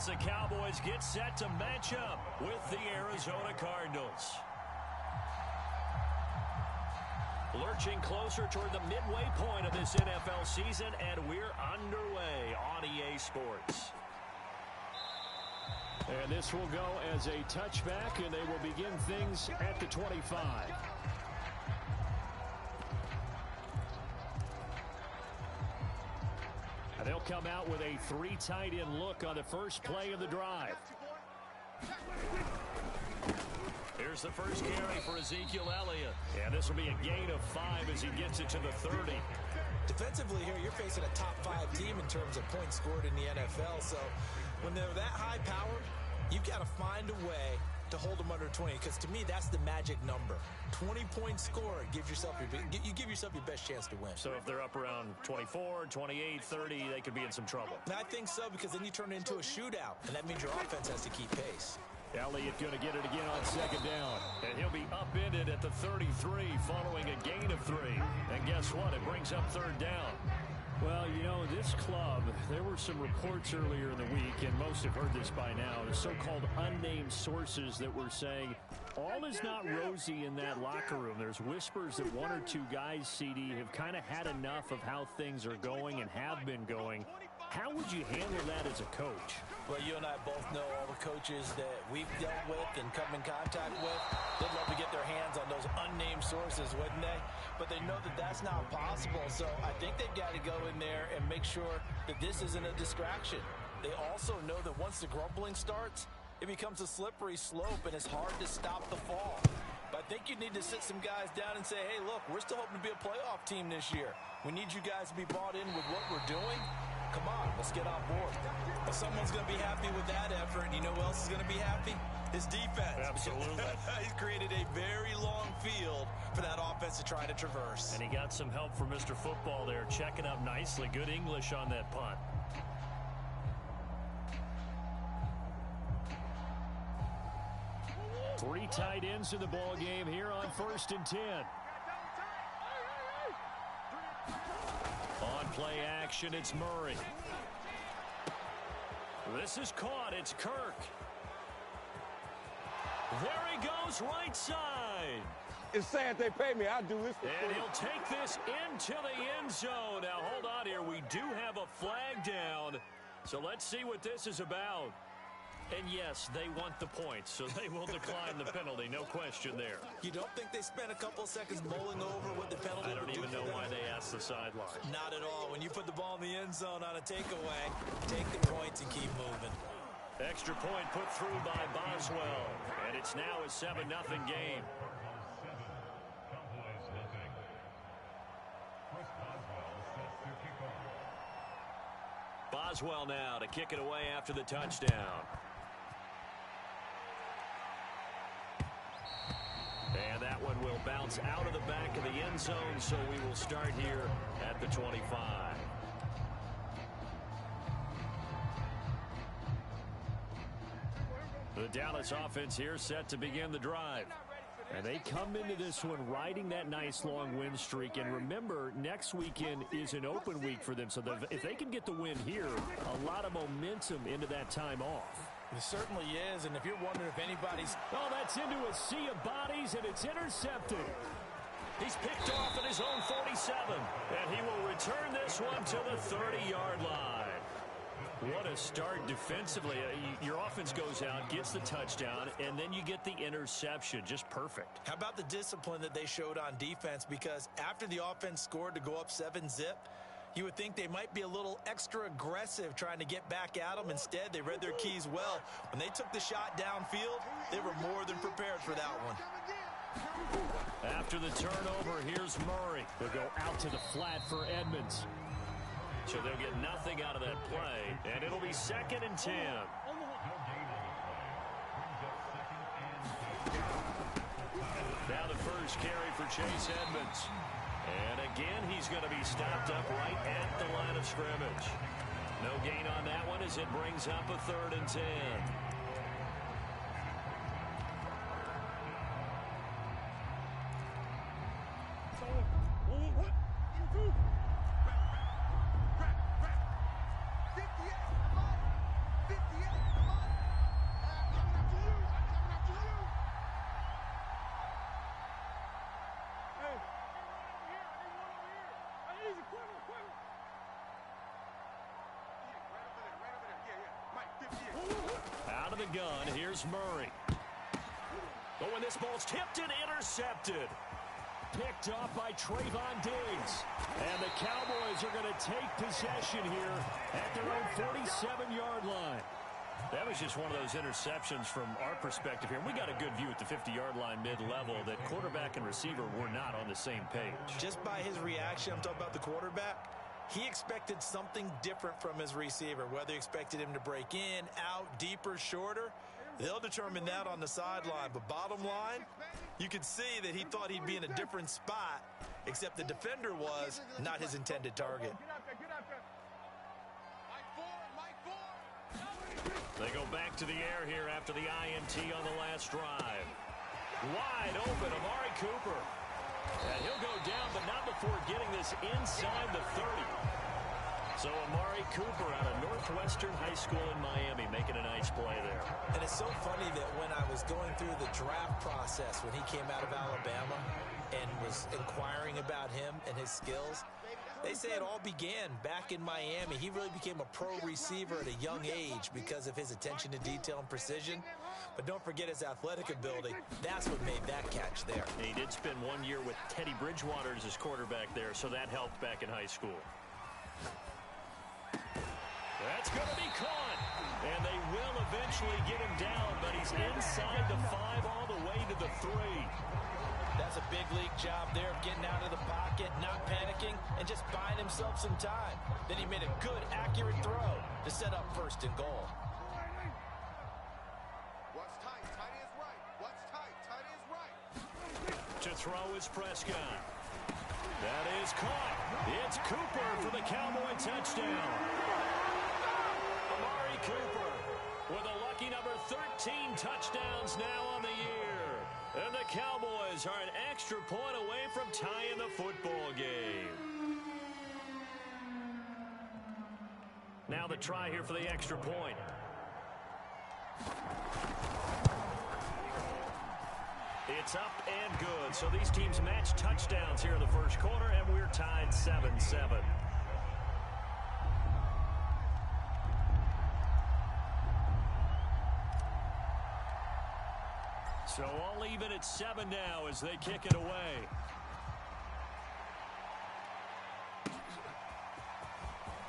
as the Cowboys get set to match up with the Arizona Cardinals. Lurching closer toward the midway point of this NFL season, and we're underway on EA Sports. And this will go as a touchback, and they will begin things at the 25. And they'll come out with a 3 tight end look on the first play of the drive. Here's the first carry for Ezekiel Elliott. And this will be a gain of 5 as he gets it to the 30. Defensively here, you're facing a top 5 team in terms of points scored in the NFL. So when they're that high powered, you've got to find a way to hold them under 20, because to me, that's the magic number. 20-point score, you give yourself your best chance to win. So if they're up around 24, 28, 30, they could be in some trouble. And I think so, because then you turn it into a shootout, and that means your offense has to keep pace. Elliott going to get it again on second down. And he'll be upended at the 33 following a gain of 3. And guess what? It brings up third down. Well, you know, this club, there were some reports earlier in the week, and most have heard this by now, the so-called unnamed sources that were saying all is not rosy in that locker room. There's whispers that 1 or 2 guys, CD, have kind of had enough of how things are going and have been going. How would you handle that as a coach? Well, you and I both know all the coaches that we've dealt with and come in contact with. They'd love to get their hands on those unnamed sources, wouldn't they? But they know that that's not possible. So I think they've got to go in there and make sure that this isn't a distraction. They also know that once the grumbling starts, it becomes a slippery slope and it's hard to stop the fall. But I think you need to sit some guys down and say, hey, look, we're still hoping to be a playoff team this year. We need you guys to be bought in with what we're doing. Come on, let's get on board. Well, someone's going to be happy with that effort, and you know who else is going to be happy? His defense. Absolutely. He's created a very long field for that offense to try to traverse. And he got some help from Mr. Football there, checking up nicely. Good English on that punt. Three tight ends in the ball game here on 1st and 10. On play action, it's Murray. This is caught. It's Kirk. There he goes, right side. It's sad they pay me. I'll do this for And free. he'll take this into the end zone. Now, hold on here. We do have a flag down. So let's see what this is about. And yes, they want the points, so they will decline the penalty. No question there. You don't think they spent a couple seconds mulling over what the penalty I don't would do even for know them? why they asked the sideline. Not at all. When you put the ball in the end zone on a takeaway, take the points and keep moving. Extra point put through by Boswell. And it's now a 7-0 game. Boswell now to kick it away after the touchdown. And that one will bounce out of the back of the end zone, so we will start here at the 25. The Dallas offense here set to begin the drive. And they come into this one riding that nice long win streak. And remember, next weekend is an open week for them. So if they can get the win here, a lot of momentum into that time off. It certainly is, and if you're wondering if anybody's... Oh, that's into a sea of bodies, and it's intercepted. He's picked off at his own 47, and he will return this one to the 30-yard line. What a start defensively. Your offense goes out, gets the touchdown, and then you get the interception. Just perfect. How about the discipline that they showed on defense? Because after the offense scored to go up 7-zip, you would think they might be a little extra aggressive trying to get back at them. Instead, they read their keys well. When they took the shot downfield, they were more than prepared for that one. After the turnover, here's Murray. They'll go out to the flat for Edmonds. So they'll get nothing out of that play, and it'll be 2nd and 10. Now the first carry for Chase Edmonds. And again, he's going to be stopped up right at the line of scrimmage. No gain on that one as it brings up a 3rd and 10. the gun. Here's Murray. Oh, and this ball's tipped and intercepted. Picked off by Trayvon Diggs. And the Cowboys are going to take possession here at their own 47-yard line. That was just one of those interceptions from our perspective here. We got a good view at the 50-yard line mid-level that quarterback and receiver were not on the same page. Just by his reaction, I'm talking about the quarterback, he expected something different from his receiver. Whether he expected him to break in, out, deeper, shorter, they'll determine that on the sideline. But bottom line, you could see that he thought he'd be in a different spot, except the defender was not his intended target. They go back to the air here after the INT on the last drive. Wide open, Amari Cooper. And he'll go down, but not before getting this inside the 30. So Amari Cooper out of Northwestern High School in Miami making a nice play there. And it's so funny that when I was going through the draft process when he came out of Alabama and was inquiring about him and his skills, they say it all began back in Miami. He really became a pro receiver at a young age because of his attention to detail and precision. But don't forget his athletic ability. That's what made that catch there. And he did spend 1 year with Teddy Bridgewater as his quarterback there, so that helped back in high school. That's going to be caught. And they will eventually get him down, but he's inside the 5 all the way to the 3. That's a big league job there of getting out of the pocket, not panicking, and just buying himself some time. Then he made a good, accurate throw to set up first and goal. What's tight? Tight is right. What's tight? Tight is right. To throw is Prescott. That is caught. It's Cooper for the Cowboy touchdown. Amari Cooper with a lucky number 13 touchdowns now on the year. And the Cowboys are an extra point away from tying the football game. Now the try here for the extra point. It's up and good. So these teams match touchdowns here in the first quarter, and we're tied 7-7. So all even at 7 now as they kick it away.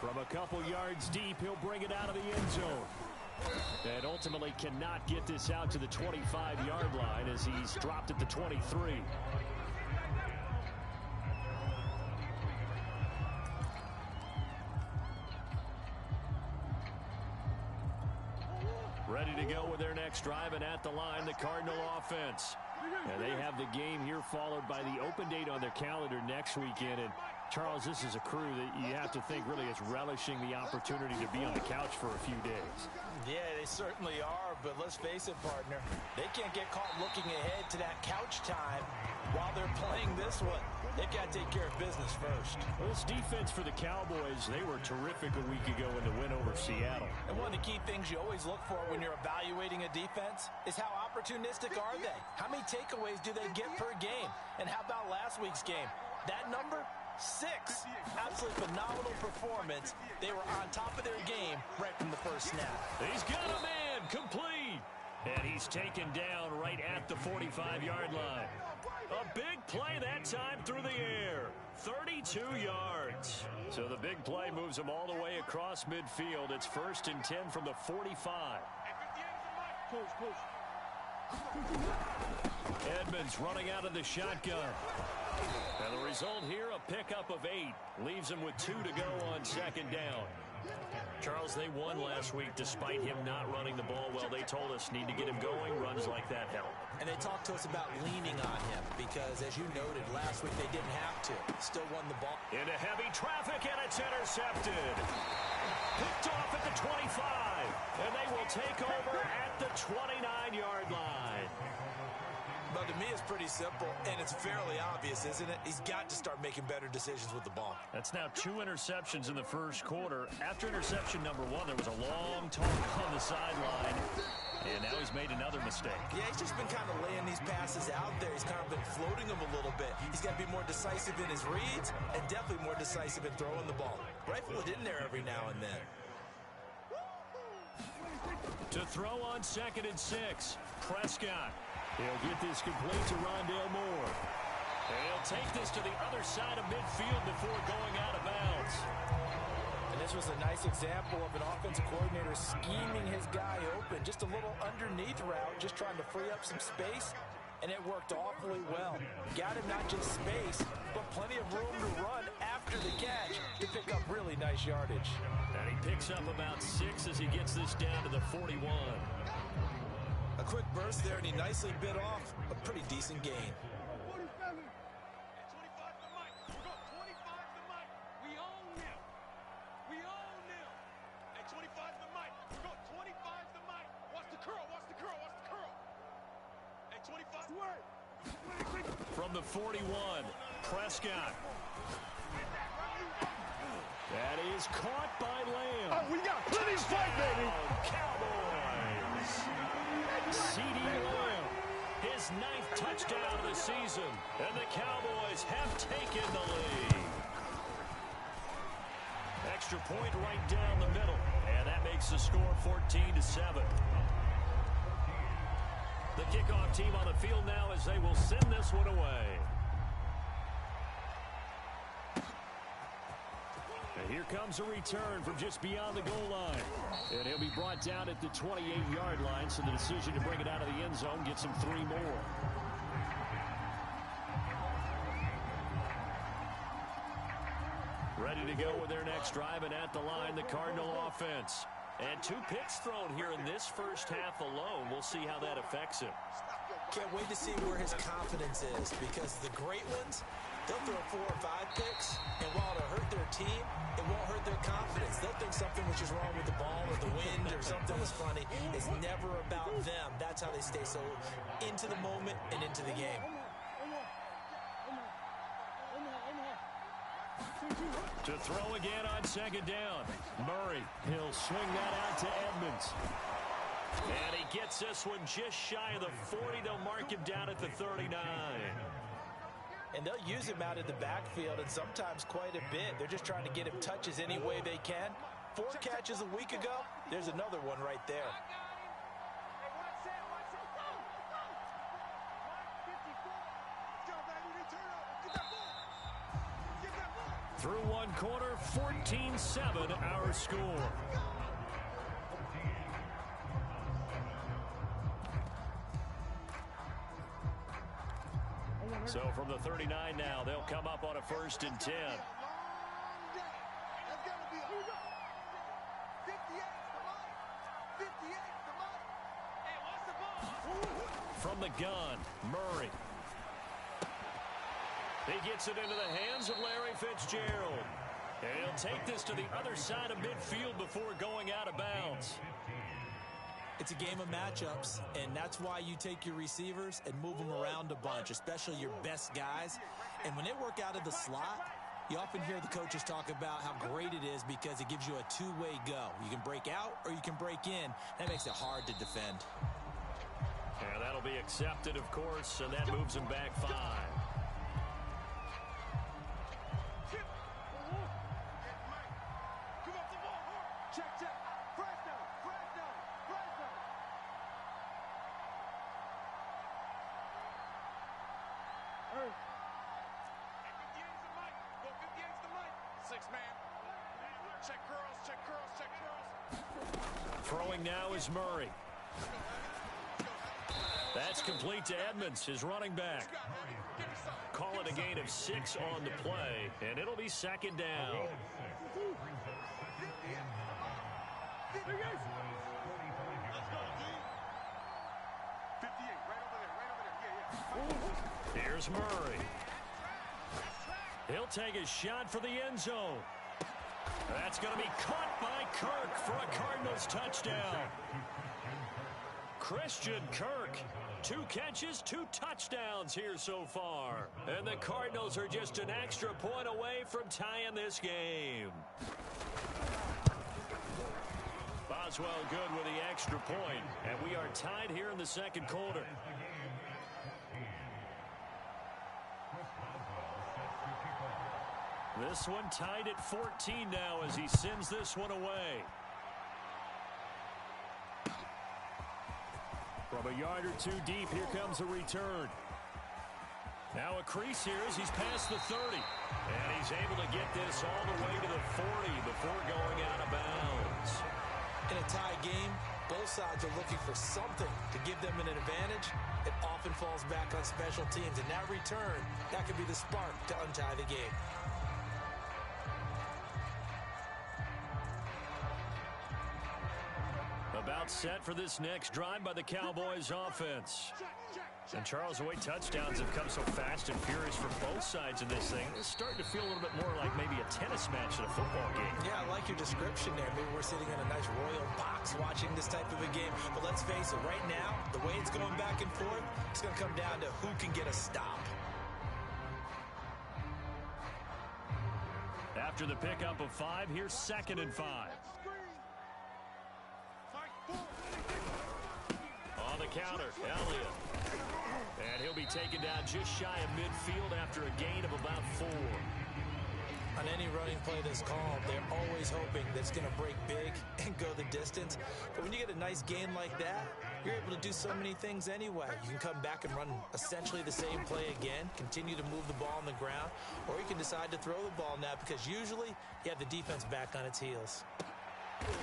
From a couple yards deep, he'll bring it out of the end zone. And ultimately cannot get this out to the 25-yard line as he's dropped at the 23. Ready to go with their next drive, and at the line, the Cardinal offense. And they have the game here followed by the open date on their calendar next weekend. And Charles, this is a crew that you have to think really is relishing the opportunity to be on the couch for a few days. Yeah, they certainly are, but let's face it, partner. They can't get caught looking ahead to that couch time while they're playing this one. They've got to take care of business first. Well, this defense for the Cowboys, they were terrific a week ago in the win over Seattle. And one of the key things you always look for when you're evaluating a defense is how opportunistic are they? How many takeaways do they get per game? And how about last week's game? That number? 6. Absolutely phenomenal performance. They were on top of their game right from the first snap. He's got a man complete. And he's taken down right at the 45-yard line. A big play that time through the air. 32 yards. So the big play moves him all the way across midfield. It's 1st and 10 from the 45. Edmonds running out of the shotgun. And the result here, a pickup of 8. Leaves him with 2 to go on 2nd down. Charles, they won last week despite him not running the ball well. They told us need to get him going. Runs like that help. And they talked to us about leaning on him because, as you noted, last week they didn't have to. Still won the ball. Into heavy traffic, and it's intercepted. Picked off at the 25. And they will take over at the 29-yard line. But to me, it's pretty simple, and it's fairly obvious, isn't it? He's got to start making better decisions with the ball. That's now 2 interceptions in the first quarter. After interception number 1, there was a long talk on the sideline, and now he's made another mistake. Yeah, he's just been kind of laying these passes out there. He's kind of been floating them a little bit. He's got to be more decisive in his reads and definitely more decisive in throwing the ball. Rifle it in there every now and then. To throw on 2nd and 6. Prescott. He'll get this complete to Rondale Moore. He'll take this to the other side of midfield before going out of bounds. And this was a nice example of an offensive coordinator scheming his guy open. Just a little underneath route, just trying to free up some space, and it worked awfully well. Got him not just space, but plenty of room to run after the catch to pick up really nice yardage. And he picks up about 6 as he gets this down to the 41. A quick burst there, and he nicely bit off a pretty decent gain. From the 41, Prescott. That is caught by Lamb. Oh, we got plenty of fight, baby. Cowboys. C.D. Lamb, his 9th touchdown of the season, and the Cowboys have taken the lead. Extra point right down the middle, and that makes the score 14-7. The kickoff team on the field now as they will send this one away. And here comes a return from just beyond the goal line. And he'll be brought down at the 28-yard line, so the decision to bring it out of the end zone gets him 3 more. Ready to go with their next drive, and at the line, the Cardinal offense. And 2 picks thrown here in this first half alone. We'll see how that affects him. Can't wait to see where his confidence is, because the great ones, they'll throw 4 or 5 picks, and while it'll hurt their team, it won't hurt their confidence. They'll think something was just wrong with the ball or the wind or something was funny. It's never about them. That's how they stay so into the moment and into the game. To throw again on 2nd down. Murray, he'll swing that out to Edmonds. And he gets this one just shy of the 40. They'll mark him down at the 39. And they'll use him out in the backfield, and sometimes quite a bit. They're just trying to get him touches any way they can. 4 catches a week ago. There's another one right there. Through 1 quarter, 14-7 our score. So from the 39 now, they'll come up on a 1st and 10. From the gun, Murray. He gets it into the hands of Larry Fitzgerald. And he'll take this to the other side of midfield before going out of bounds. It's a game of matchups, and that's why you take your receivers and move them around a bunch, especially your best guys. And when they work out of the slot, you often hear the coaches talk about how great it is because it gives you a 2-way go. You can break out or you can break in. That makes it hard to defend. And that'll be accepted, of course, and that moves him back 5. Throwing now is Murray. That's complete to Edmonds, his running back. Call it a gain of 6 on the play, and it'll be 2nd down. Here's Murray. He'll take a shot for the end zone. That's going to be caught by Kirk for a Cardinals touchdown. Christian Kirk, 2 catches, 2 touchdowns here so far. And the Cardinals are just an extra point away from tying this game. Boswell good with the extra point, and we are tied here in the 2nd quarter. This one tied at 14 now as he sends this one away. From a yard or two deep, here comes a return. Now a crease here as he's past the 30. And he's able to get this all the way to the 40 before going out of bounds. In a tie game, both sides are looking for something to give them an advantage. It often falls back on special teams. And that return, that could be the spark to untie the game. About set for this next drive by the Cowboys offense. And Charles, the way touchdowns have come so fast and furious for both sides of this thing, it's starting to feel a little bit more like maybe a tennis match at a football game. Yeah, I like your description there. Maybe we're sitting in a nice royal box watching this type of a game. But let's face it, right now, the way it's going back and forth, it's going to come down to who can get a stop. After the pickup of 5, here's 2nd and 5. On the counter, Elliott. And he'll be taken down just shy of midfield after a gain of about 4. On any running play that's called, they're always hoping that it's going to break big and go the distance. But when you get a nice gain like that, you're able to do so many things anyway. You can come back and run essentially the same play again, continue to move the ball on the ground, or you can decide to throw the ball now because usually you have the defense back on its heels.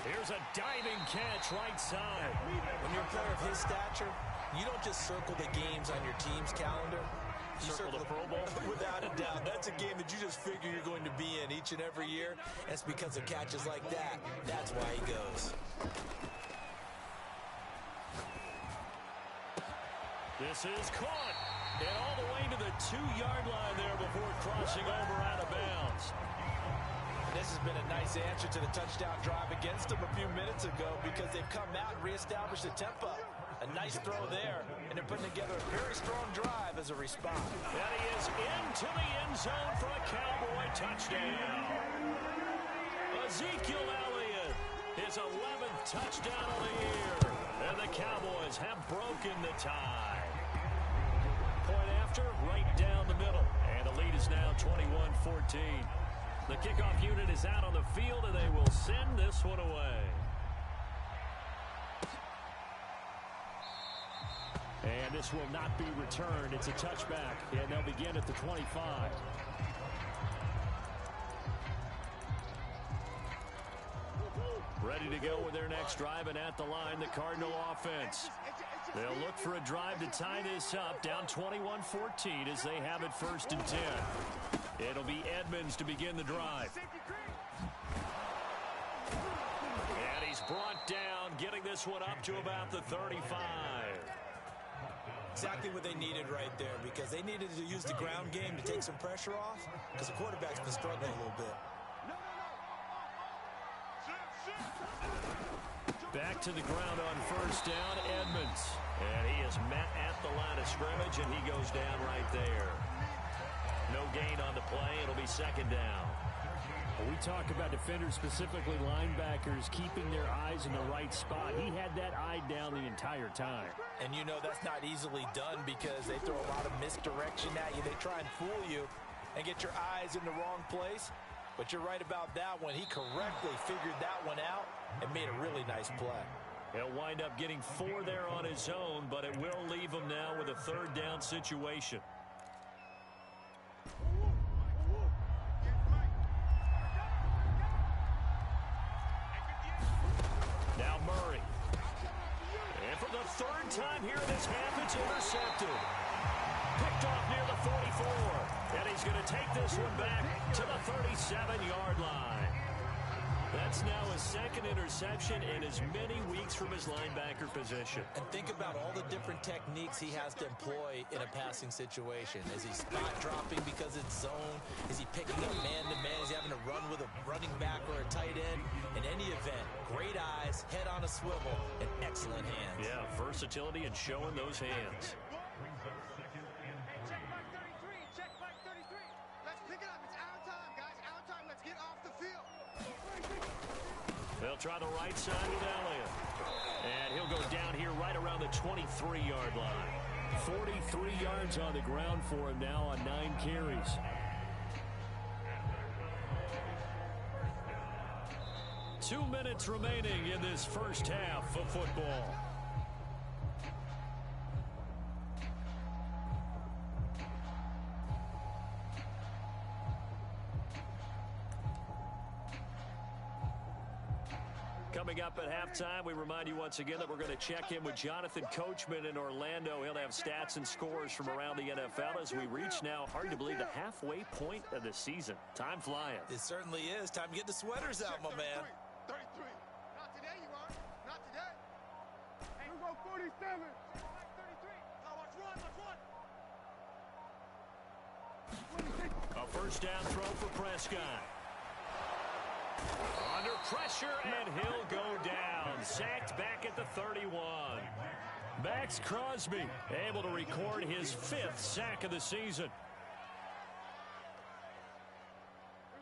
Here's a diving catch right side. When you're a player of his stature, you don't just circle the games on your team's calendar. You circle the Pro Bowl? Without a doubt. That's a game that you just figure you're going to be in each and every year. And it's because of catches like that. That's why he goes. This is caught. And all the way to the 2-yard line there before crossing over out of bounds. And this has been a nice answer to the touchdown drive against them a few minutes ago because they've come out and reestablished the tempo. A nice throw there, and they're putting together a very strong drive as a response. And he is into the end zone for a Cowboy touchdown. Ezekiel Elliott, his 11th touchdown of the year. And the Cowboys have broken the tie. Point after, right down the middle. And the lead is now 21-14. The kickoff unit is out on the field, and they will send this one away. And this will not be returned. It's a touchback, and they'll begin at the 25. Ready to go with their next drive, and at the line, the Cardinal offense. They'll look for a drive to tie this up, down 21-14 as they have it 1st and 10. It'll be Edmonds to begin the drive. And he's brought down, getting this one up to about the 35. Exactly what they needed right there because they needed to use the ground game to take some pressure off because the quarterback's been struggling a little bit. Back to the ground on 1st down, Edmonds. And he is met at the line of scrimmage, and he goes down right there. No gain on the play. It'll be 2nd down. We talk about defenders, specifically linebackers, keeping their eyes in the right spot. He had that eye down the entire time. And you know that's not easily done because they throw a lot of misdirection at you. They try and fool you and get your eyes in the wrong place. But you're right about that one. He correctly figured that one out and made a really nice play. He'll wind up getting 4 there on his own, but it will leave him now with a 3rd down situation. Now Murray. And for the 3rd time here in this half, it's intercepted. Picked off near the 44. And he's going to take this one back to the 37-yard line. That's now his 2nd interception in as many weeks from his linebacker position. And think about all the different techniques he has to employ in a passing situation. Is he spot dropping because it's zone? Is he picking up man-to-man? Is he having to run with a running back or a tight end? In any event, great eyes, head on a swivel, and excellent hands. Yeah, versatility and showing those hands. Check back 33. Let's pick it up. It's our time, guys. Our time. Let's get off the field. They'll try the right side with Elliott. And he'll go down here right around the 23-yard line. 43 yards on the ground for him now on 9 carries. Two minutes remaining in this first half of football. halftime. We remind you once again that we're going to check in with Jonathan Coachman in Orlando. He'll have stats and scores from around the NFL as we reach now, hard to believe, the halfway point of the season. Time flying. It certainly is. Time to get the sweaters out, my man. 33. Not today, you are. Not today. Hey, we go 47. Check back 33. Now watch run, A first down throw for Prescott. Under pressure, and he'll go down. Sacked back at the 31. Max Crosby able to record his 5th sack of the season.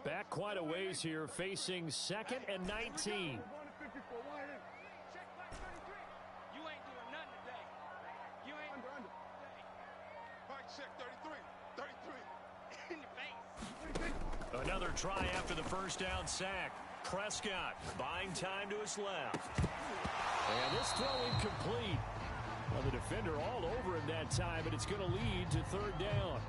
Back quite a ways here, facing 2nd and 19. Check back 33. You ain't doing nothing today. You ain't under. Mike check 33. 33. In the face. Another try after the first down sack. Prescott buying time to his left. And this throw incomplete. Well, the defender all over him that time, but it's going to lead to 3rd down.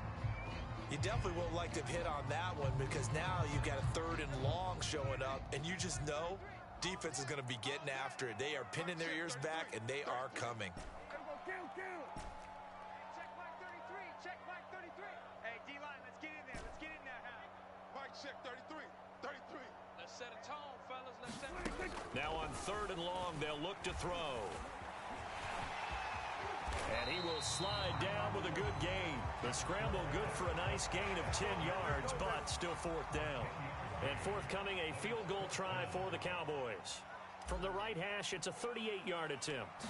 You definitely won't like to hit on that one because now you've got a 3rd and long showing up, and you just know defense is going to be getting after it. They are pinning their ears back, and they are coming. Check back 33. Check back 33. Hey, D-line, let's get in there. Let's get in there, Hal. Mike check 33. 33. Let's set a tone, fellas. Let's set a tone. Now on 3rd and long, they'll look to throw. And he will slide down with a good gain. The scramble good for a nice gain of 10 yards, but still 4th down. And forthcoming, a field goal try for the Cowboys. From the right hash, it's a 38-yard attempt.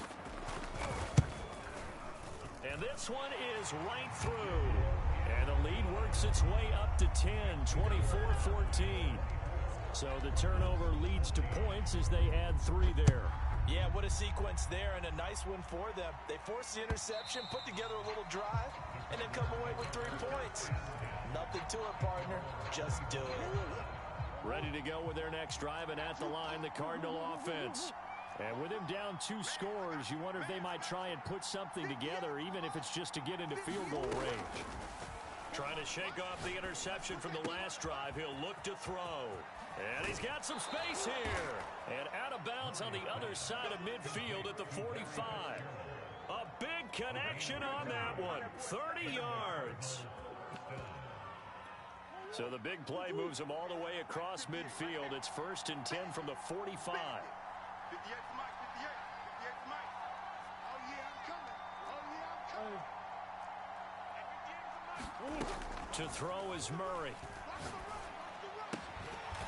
And this one is right through. And the lead works its way up to 10, 24-14. So the turnover leads to points as they add 3 there. Yeah, what a sequence there, and a nice one for them. They force the interception, put together a little drive, and then come away with 3 points. Nothing to it, partner. Just do it. Ready to go with their next drive, and at the line, the Cardinal offense. And with him down 2 scores, you wonder if they might try and put something together, even if it's just to get into field goal range. Trying to shake off the interception from the last drive. He'll look to throw. And he's got some space here. And out of bounds on the other side of midfield at the 45. A big connection on that one. 30 yards. So the big play moves him all the way across midfield. It's 1st and 10 from the 45. 58's Mike. 58's Mike. Oh, yeah, I'm coming. To throw is Murray.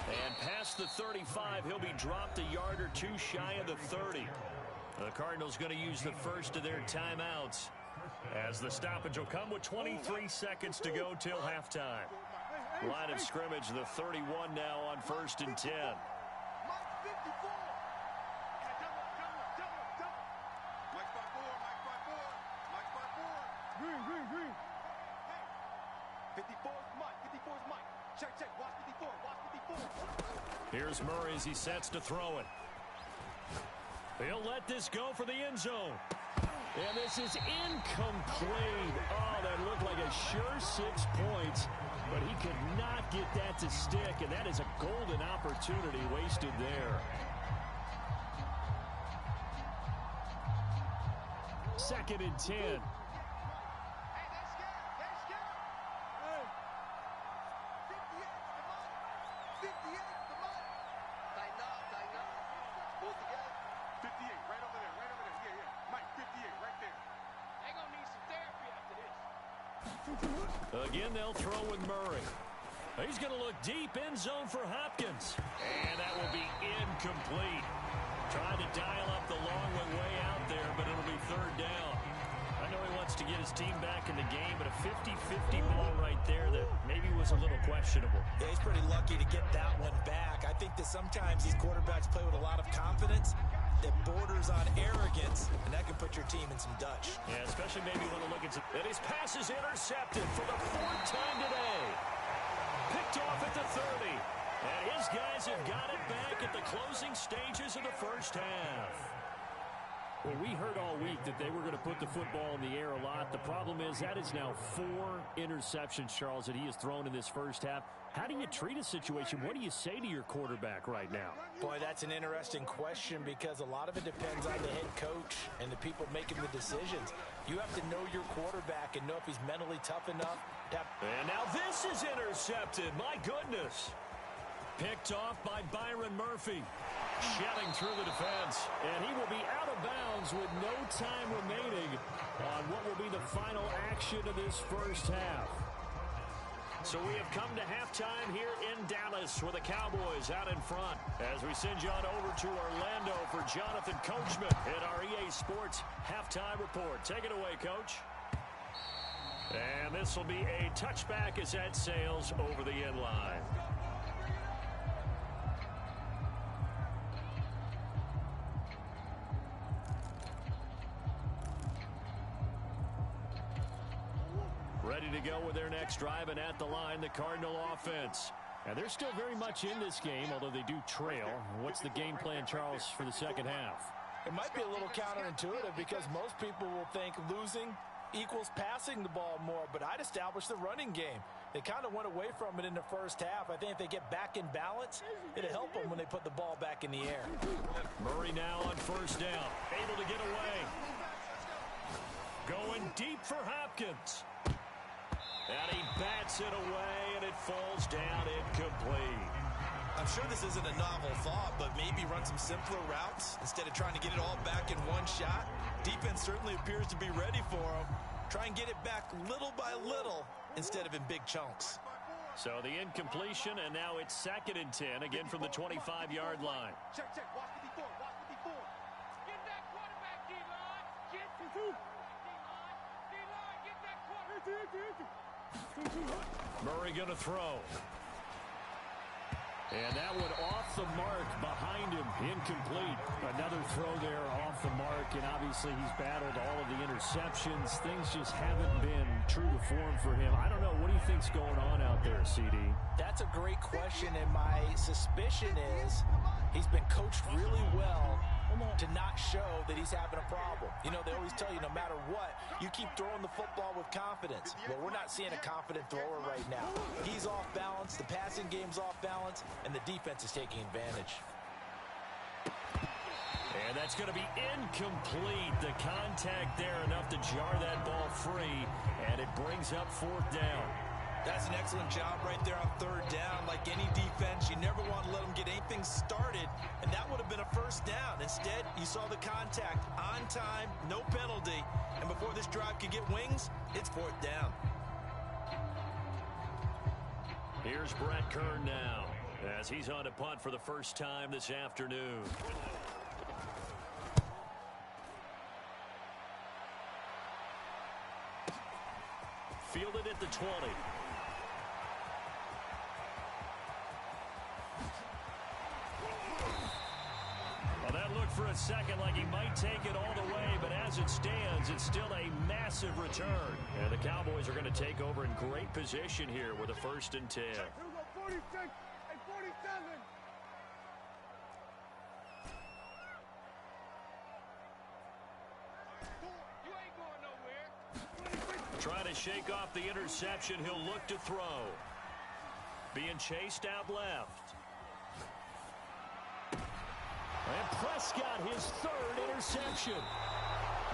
And past the 35, he'll be dropped a yard or 2 shy of the 30. The Cardinals going to use the first of their timeouts as the stoppage will come with 23 seconds to go till halftime. Line of scrimmage, the 31 now on 1st and 10. Green. 54's Mike. Check. Watch 54. Here's Murray as he sets to throw it. He'll let this go for the end zone. And this is incomplete. Oh, that looked like a sure 6 points, but he could not get that to stick, and that is a golden opportunity wasted there. 2nd and 10. Again, they'll throw with Murray. He's going to look deep, end zone for Hopkins. And that will be incomplete. Trying to dial up the long one way out there, but it'll be 3rd down. I know he wants to get his team back in the game, but a 50-50 ball right there that maybe was a little questionable. Yeah, he's pretty lucky to get that one back. I think that sometimes these quarterbacks play with a lot of confidence that borders on arrogance, and that can put your team in some Dutch. Yeah, especially maybe when you look at and his pass is intercepted for the 4th time today. Picked off at the 30. And his guys have got it back at the closing stages of the first half. Well, we heard all week that they were going to put the football in the air a lot. The problem is that is now 4 interceptions, Charles, that he has thrown in this first half. How do you treat a situation? What do you say to your quarterback right now? Boy, that's an interesting question because a lot of it depends on the head coach and the people making the decisions. You have to know your quarterback and know if he's mentally tough enough. And now this is intercepted. My goodness. Picked off by Byron Murphy. Shelling through the defense. And he will be out of bounds with no time remaining on what will be the final action of this first half. So we have come to halftime here in Dallas with the Cowboys out in front. As we send you on over to Orlando for Jonathan Coachman in our EA Sports Halftime Report. Take it away, Coach. And this will be a touchback as that sails over the end line. Ready to go with their next drive, and at the line, the Cardinal offense. And they're still very much in this game, although they do trail. What's the game plan, Charles, for the second half? It might be a little counterintuitive because most people will think losing equals passing the ball more, but I'd establish the running game. They kind of went away from it in the first half. I think if they get back in balance, it'll help them when they put the ball back in the air. Murray now on first down, able to get away. Going deep for Hopkins. And he bats it away, and it falls down incomplete. I'm sure this isn't a novel thought, but maybe run some simpler routes instead of trying to get it all back in one shot. Defense certainly appears to be ready for him. Try and get it back little by little instead of in big chunks. So the incompletion, and now it's 2nd and 10, again from the 25-yard line. Check, check. Watch 54. Watch 54. Get that quarterback, D-line. Get D-line. D-line, get that quarterback. Murray going to throw. And that one off the mark behind him. Incomplete. Another throw there off the mark. And obviously he's battled all of the interceptions. Things just haven't been true to form for him. I don't know. What do you think's going on out there, CD? That's a great question, and my suspicion is he's been coached really well to not show that he's having a problem. You know, they always tell you no matter what, you keep throwing the football with confidence. Well, we're not seeing a confident thrower right now. He's off balance, the passing game's off balance, and the defense is taking advantage. And that's going to be incomplete. The contact there enough to jar that ball free, and it brings up 4th down. That's an excellent job right there on 3rd down. Like any defense, you never want to let them get anything started, and that would have been a 1st down. Instead, you saw the contact on time, no penalty, and before this drive could get wings, it's 4th down. Here's Brett Kern now, as he's on to punt for the first time this afternoon. Fielded at the 20. Well, that looked for a second like he might take it all the way, but as it stands, it's still a massive return. And the Cowboys are going to take over in great position here with a 1st and 10. 46 and 47. You ain't going nowhere. Trying to shake off the interception. He'll look to throw. Being chased out left. And Prescott, his 3rd interception.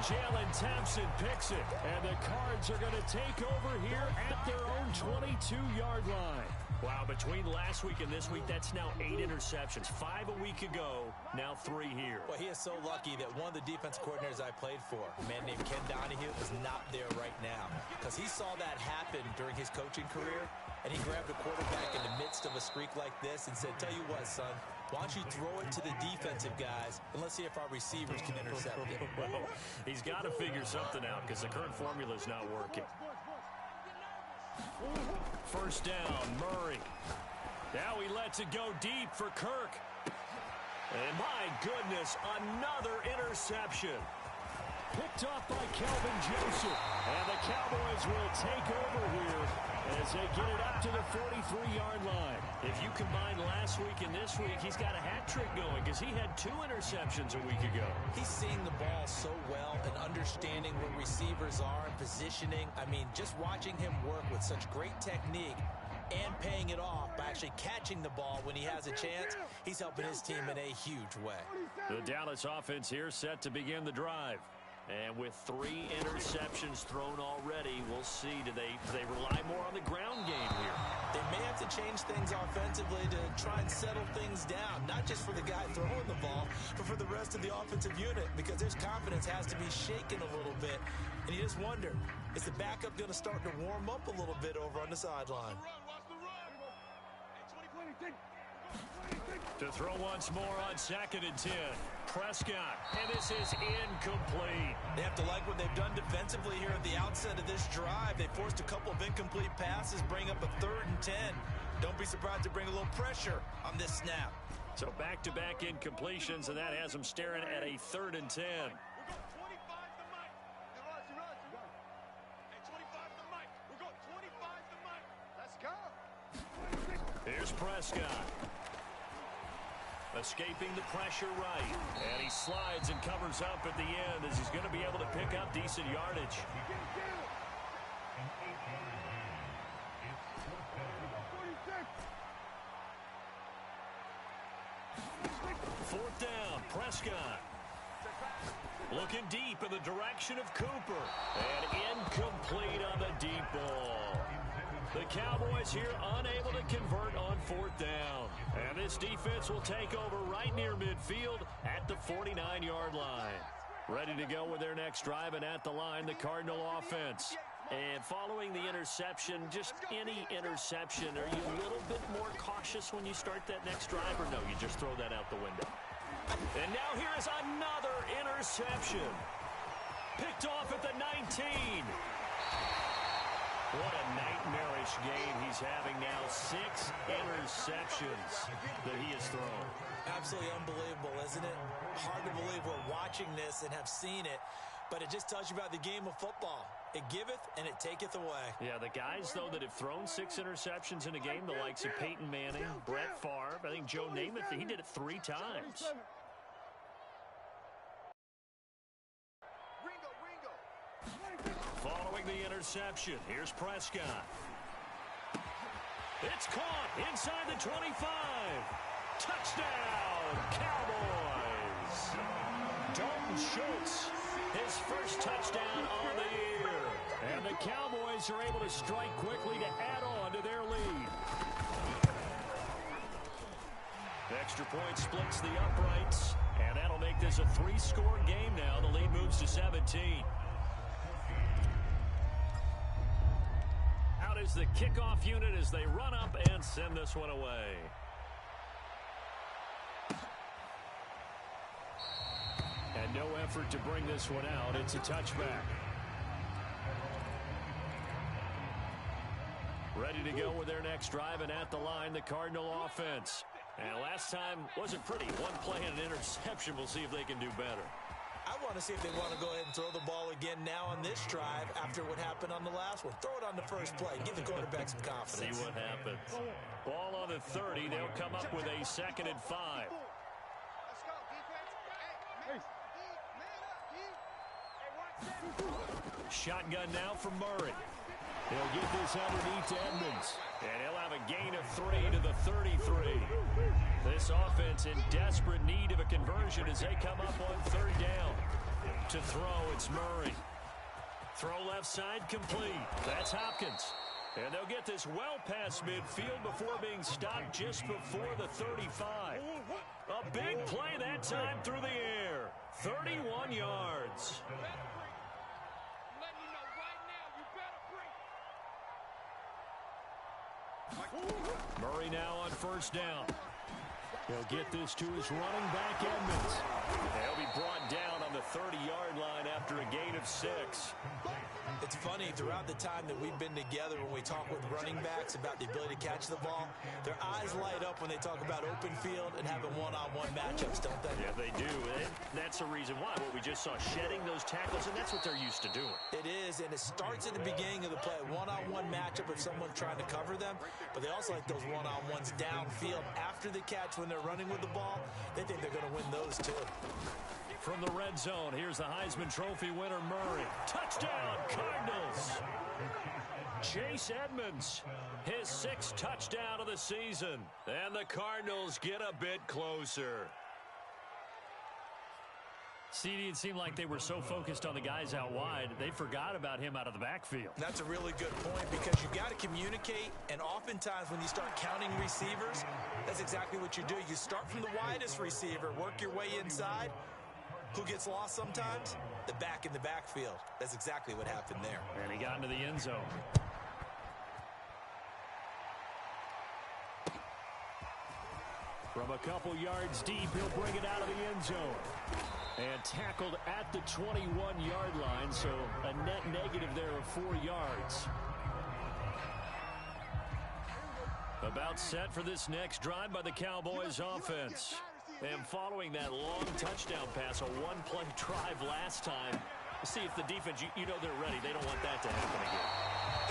Jalen Thompson picks it. And the Cards are going to take over here at their own 22-yard line. Wow, between last week and this week, that's now 8 interceptions. 5 a week ago, now 3 here. Well, he is so lucky that one of the defense coordinators I played for, a man named Ken Donahue, is not there right now. Because he saw that happen during his coaching career, and he grabbed a quarterback in the midst of a streak like this and said, tell you what, son, why don't you throw it to the defensive guys, and let's see if our receivers can intercept it. Well, he's got to figure something out because the current formula is not working. 1st down, Murray. Now he lets it go deep for Kirk. And my goodness, another interception. Picked off by Kelvin Joseph. And the Cowboys will take over here as they get it up to the 43-yard line. If you combine last week and this week, he's got a hat trick going because he had 2 interceptions a week ago. He's seeing the ball so well and understanding where receivers are and positioning. I mean, just watching him work with such great technique and paying it off by actually catching the ball when he has a chance, he's helping his team in a huge way. The Dallas offense here set to begin the drive. And with 3 interceptions thrown already, we'll see. Do they rely more on the ground game here? They may have to change things offensively to try and settle things down, not just for the guy throwing the ball, but for the rest of the offensive unit, because their confidence has to be shaken a little bit. And you just wonder, is the backup going to start to warm up a little bit over on the sideline? To throw once more on 2nd and 10. Prescott, and this is incomplete. They have to like what they've done defensively here at the outset of this drive. They forced a couple of incomplete passes, bring up a 3rd and 10. Don't be surprised to bring a little pressure on this snap. So back-to-back incompletions, and that has them staring at a 3rd and 10. Here's Prescott. Escaping the pressure right. And he slides and covers up at the end as he's going to be able to pick up decent yardage. 4th down, Prescott. Looking deep in the direction of Cooper. And incomplete on the deep ball. The Cowboys here unable to convert on 4th down. And this defense will take over right near midfield at the 49-yard line. Ready to go with their next drive, and at the line, the Cardinal offense. And following the interception, just any interception, are you a little bit more cautious when you start that next drive, or no, you just throw that out the window? And now here is another interception. Picked off at the 19. What a nightmarish game he's having now. 6 interceptions that he has thrown. Absolutely unbelievable, isn't it? Hard to believe we're watching this and have seen it, but it just tells you about the game of football. It giveth and it taketh away. Yeah, the guys, though, that have thrown 6 interceptions in a game, the likes of Peyton Manning, Brett Favre, I think Joe Namath, he did it 3 times. Following the interception, here's Prescott. It's caught inside the 25. Touchdown, Cowboys. Dalton Schultz, his first touchdown on the year. And the Cowboys are able to strike quickly to add on to their lead. Extra point splits the uprights, and that'll make this a 3-score game now. The lead moves to 17. Out is the kickoff unit as they run up and send this one away. And no effort to bring this one out. It's a touchback. Ready to go with their next drive, and at the line, the Cardinal offense. And last time wasn't pretty. 1 play and an interception. We'll see if they can do better. I want to see if they want to go ahead and throw the ball again now on this drive after what happened on the last one. Throw it on the first play. Give the quarterback some confidence. See what happens. Ball on the 30. They'll come up with a 2nd and 5. Shotgun now from Murray. He'll get this underneath to Edmonds. And he'll have a gain of 3 to the 33. This offense in desperate need of a conversion as they come up on 3rd down. To throw, it's Murray. Throw left side complete. That's Hopkins. And they'll get this well past midfield before being stopped just before the 35. A big play that time through the air. 31 yards. Murray now on 1st down. He'll get this to his running back, Edmonds. He'll be brought down on the 30-yard line after a gain of 6. It's funny, throughout the time that we've been together, when we talk with running backs about the ability to catch the ball, their eyes light up when they talk about open field and having one-on-one matchups, don't they? Yeah, they do. And that's the reason why. What we just saw, shedding those tackles, and that's what they're used to doing. It is, and it starts at the beginning of the play. One-on-one matchup if someone's trying to cover them, but they also like those one-on-ones downfield after the catch when they're running with the ball. They think they're going to win those too. From the red zone, here's the Heisman Trophy winner, Murray. Touchdown, Cardinals! Chase Edmonds, his 6th touchdown of the season. And the Cardinals get a bit closer. CD, it seemed like they were so focused on the guys out wide, they forgot about him out of the backfield. That's a really good point because you've got to communicate, and oftentimes when you start counting receivers, that's exactly what you do. You start from the widest receiver, work your way inside. Who gets lost sometimes? The back in the backfield. That's exactly what happened there. And he got into the end zone. From a couple yards deep, he'll bring it out of the end zone. And tackled at the 21-yard line, so a net negative there of 4 yards. About set for this next drive by the Cowboys offense. And following that long touchdown pass, a one-play drive last time, see if the defense, you know they're ready. They don't want that to happen again.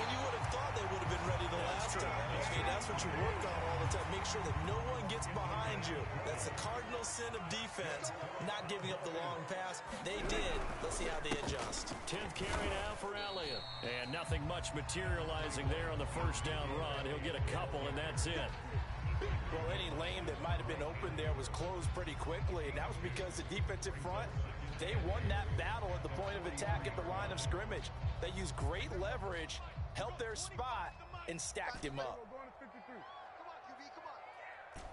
And you would have thought they would have been ready the last time. I mean, that's what you work on all the time. Make sure that no one gets behind you. That's the cardinal sin of defense, not giving up the long pass. They did. Let's see how they adjust. 10th carry now for Elliott. And nothing much materializing there on the first down run. He'll get a couple, and that's it. Well, any lane that might have been open there was closed pretty quickly, and that was because the defensive front, they won that battle at the point of attack at the line of scrimmage. They used great leverage, held their spot, and stacked him up. Come on, QB, come on.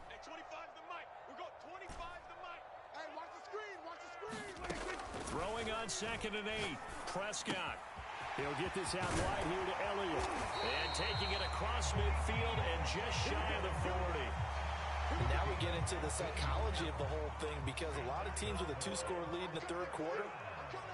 Hey, 25's the mic. We're going 25's the mic. Hey, watch the screen, watch the screen. Throwing on 2nd and 8. Prescott. He'll get this out wide here to Elliott. And taking it across midfield and just shy of the 40. Now we get into the psychology of the whole thing because a lot of teams with a 2-score lead in the third quarter,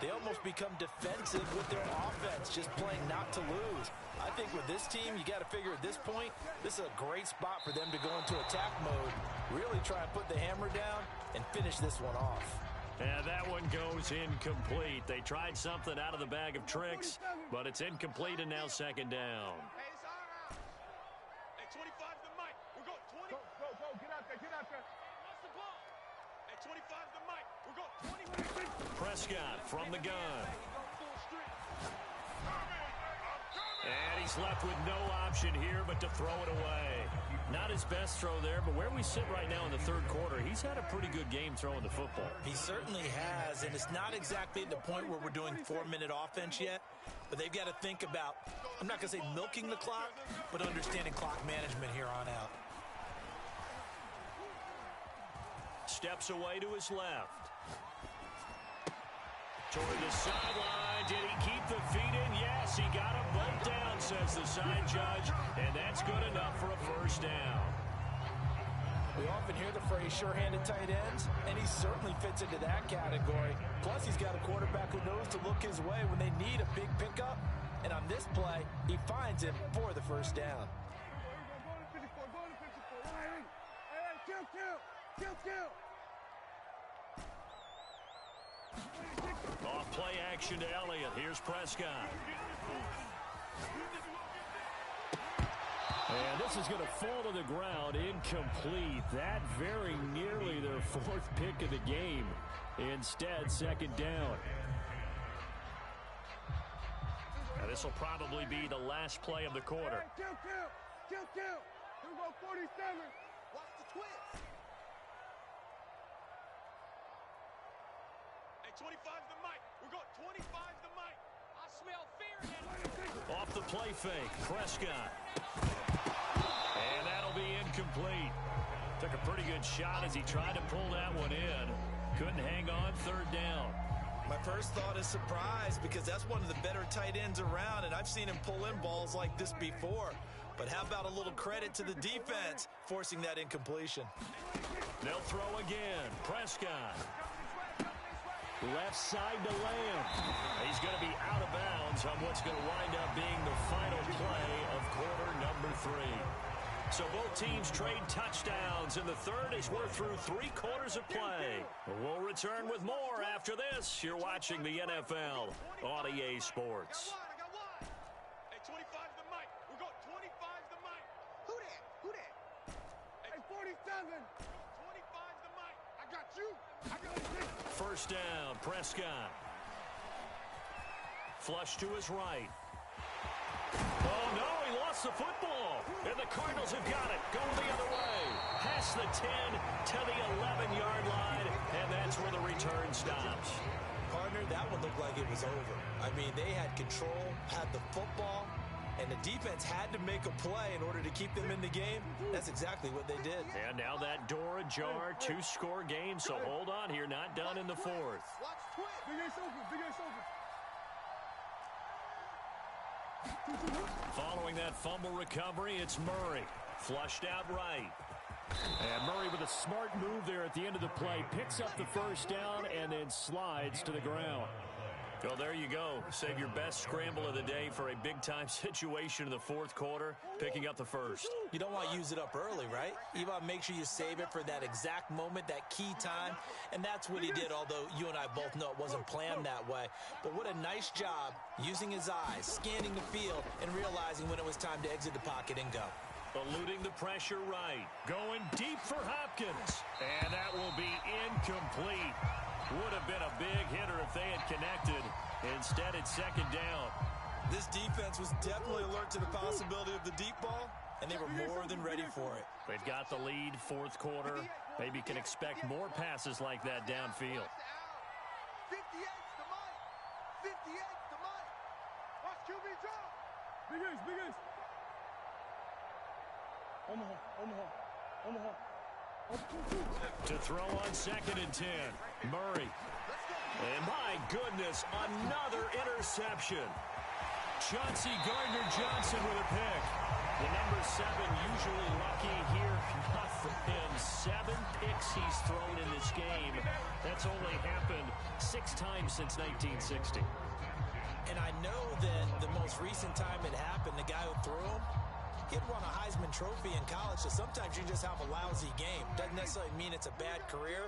they almost become defensive with their offense, just playing not to lose. I think with this team, you got to figure at this point, this is a great spot for them to go into attack mode, really try and put the hammer down and finish this one off. And that one goes incomplete. They tried something out of the bag of tricks, but it's incomplete and now 2nd down. Hey, it's all right. Hey, 25's the mic. We're going 20. Go. Get out there. What's the ball? Hey, 25's the mic. We're going 20. Prescott from the gun. And he's left with no option here but to throw it away. Not his best throw there, but where we sit right now in the third quarter, he's had a pretty good game throwing the football. He certainly has, and it's not exactly at the point where we're doing 4-minute offense yet, but they've got to think about, I'm not going to say milking the clock, but understanding clock management here on out. Steps away to his left. Toward the sideline. Did he keep the feet in? Yes, he got them both down, says the side judge, and that's good enough for a first down. We often hear the phrase sure-handed tight ends, and he certainly fits into that category. Plus, he's got a quarterback who knows to look his way when they need a big pickup. And on this play, he finds him for the first down. Kill. Off play action to Elliott. Here's Prescott. And this is going to fall to the ground incomplete. That very nearly their 4th pick of the game. Instead, 2nd down. Now, this will probably be the last play of the quarter. Kill. Here we go, 47. Watch the twist. Hey, 25's the mic. We're going 25's the mic. I smell fear in it. Off the play fake, Prescott. And that'll be incomplete. Took a pretty good shot as he tried to pull that one in. Couldn't hang on, 3rd down. My first thought is surprise because that's one of the better tight ends around, and I've seen him pull in balls like this before. But how about a little credit to the defense forcing that incompletion? They'll throw again. Prescott. Left side to Lamb. He's going to be out of bounds on what's going to wind up being the final play of quarter number 3. So both teams trade touchdowns in the third as we're through 3 quarters of play. We'll return with more after this. You're watching the NFL on EA Sports. I got one. Hey, 25's the mic. We got 25's the mic. Who that? Who that? Hey, 47. 25's the mic. I got you. I got you. First down, Prescott. Flush to his right. Oh, no, he lost the football. And the Cardinals have got it. Going the other way. Past the 10 to the 11-yard line. And that's where the return stops. Partner, that one looked like it was over. I mean, they had control, had the football, and the defense had to make a play in order to keep them in the game. That's exactly what they did. And now that door ajar, 2-score game. So hold on here, not done in the fourth. Watch twist. Big ass open. Big ass open. Following that fumble recovery, it's Murray. Flushed out right. And Murray with a smart move there at the end of the play. Picks up the first down and then slides to the ground. Well, there you go. Save your best scramble of the day for a big-time situation in the fourth quarter, picking up the first. You don't want to use it up early, right? You want to make sure you save it for that exact moment, that key time. And that's what he did, although you and I both know it wasn't planned that way. But what a nice job using his eyes, scanning the field, and realizing when it was time to exit the pocket and go. Eluding the pressure right. Going deep for Hopkins. And that will be incomplete. Would have been a big hitter if they had connected. Instead, it's second down. This defense was definitely alert to the possibility of the deep ball, and they were more than ready for it. They've got the lead, fourth quarter. Maybe can expect more passes like that downfield. 58's the mic. 58's the mic. Watch QB drop. Big ace, big ace. Omaha. To throw on second and 10. Murray. And my goodness, another interception. Chauncey Gardner-Johnson with a pick. The number 7 usually lucky here. Not for him. 7 picks he's thrown in this game. That's only happened 6 times since 1960. And I know that the most recent time it happened, the guy who threw him, he'd won a Heisman Trophy in college, so sometimes you just have a lousy game. Doesn't necessarily mean it's a bad career,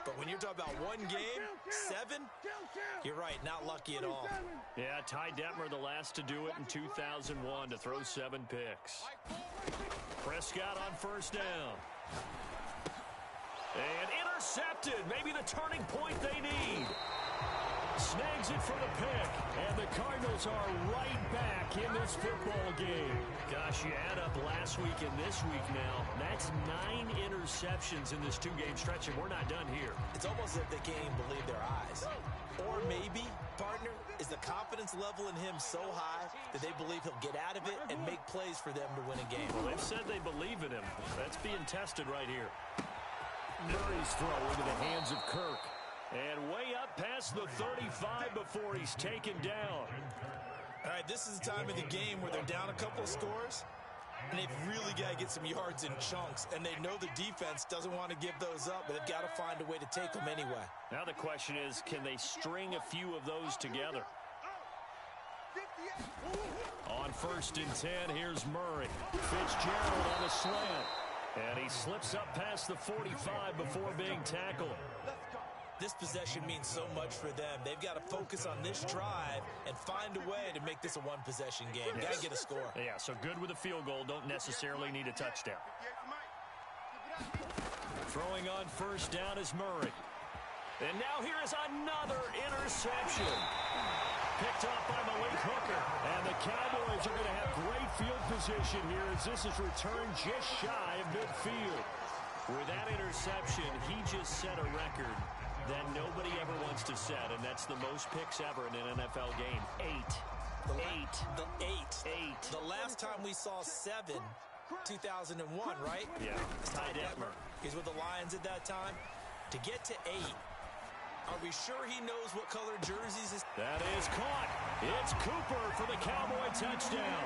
but when you're talking about one game, 7, you're right, not lucky at all. Yeah, Ty Detmer, the last to do it in 2001, to throw 7 picks. Prescott on first down. And intercepted, maybe the turning point they need. Snags it for the pick, and the Cardinals are right back in this football game. Gosh, you add up last week and this week now, that's 9 interceptions in this 2-game stretch, and we're not done here. It's almost as if they can't even believe their eyes. Or maybe, partner, is the confidence level in him so high that they believe he'll get out of it and make plays for them to win a game. Well, they've said they believe in him. That's being tested right here. Murray's throw into the hands of Kirk. And way up past the 35 before he's taken down. All right, this is the time of the game where they're down a couple of scores, and they've really got to get some yards in chunks, and they know the defense doesn't want to give those up, but they've got to find a way to take them anyway. Now the question is, can they string a few of those together? On first and 10, here's Murray. Fitzgerald on the slant. And he slips up past the 45 before being tackled. This possession means so much for them. They've got to focus on this drive and find a way to make this a one-possession game. Yes. Got to get a score. Yeah, so good with a field goal. Don't necessarily need a touchdown. Throwing on first down is Murray. And now here is another interception. Picked off by Malik Hooker. And the Cowboys are going to have great field position here as this is returned just shy of midfield. With that interception, he just set a record that nobody ever wants to set, and that's the most picks ever in an NFL game. 8. The last time we saw 7, 2001, right? Yeah. Ty Detmer. He's with the Lions at that time. To get to 8, are we sure he knows what color jerseys is? That is caught. It's Cooper for the Cowboy touchdown.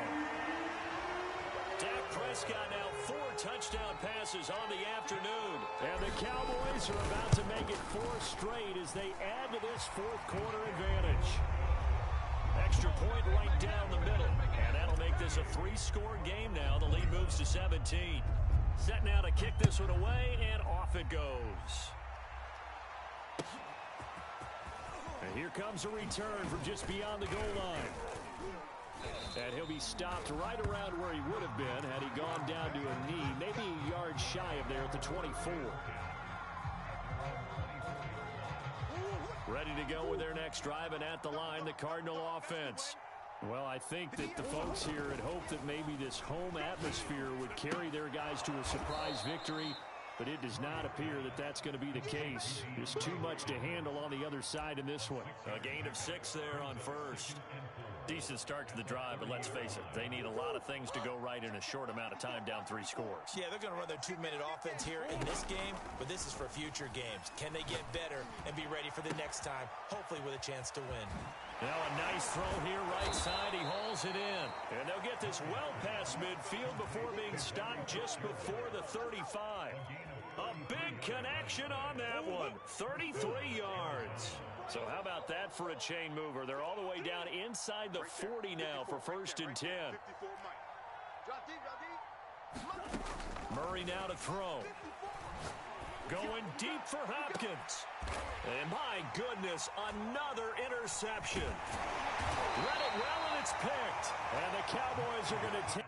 To Prescott now 4 touchdown passes on the afternoon. And the Cowboys are about to make it 4 straight as they add to this fourth quarter advantage. Extra point right down the middle. And that'll make this a 3-score game now. The lead moves to 17. Set now to kick this one away, and off it goes. And here comes a return from just beyond the goal line. And he'll be stopped right around where he would have been had he gone down to a knee, maybe a yard shy of there at the 24. Ready to go with their next drive, and at the line, the Cardinal offense. Well, I think that the folks here had hoped that maybe this home atmosphere would carry their guys to a surprise victory, but it does not appear that that's going to be the case. There's too much to handle on the other side in this one. A gain of 6 there on first. Decent start to the drive, but let's face it, they need a lot of things to go right in a short amount of time, down 3 scores. Yeah, they're going to run their 2-minute offense here in this game, but this is for future games. Can they get better and be ready for the next time, hopefully with a chance to win? Now a nice throw here right side. He hauls it in. And they'll get this well past midfield before being stopped just before the 35. A big connection on that one. 33 yards. So how about that for a chain mover? They're all the way down inside the 40 now for 1st and 10. Murray now to throw. Going deep for Hopkins. And my goodness, another interception. Read it well, and it's picked. And the Cowboys are going to take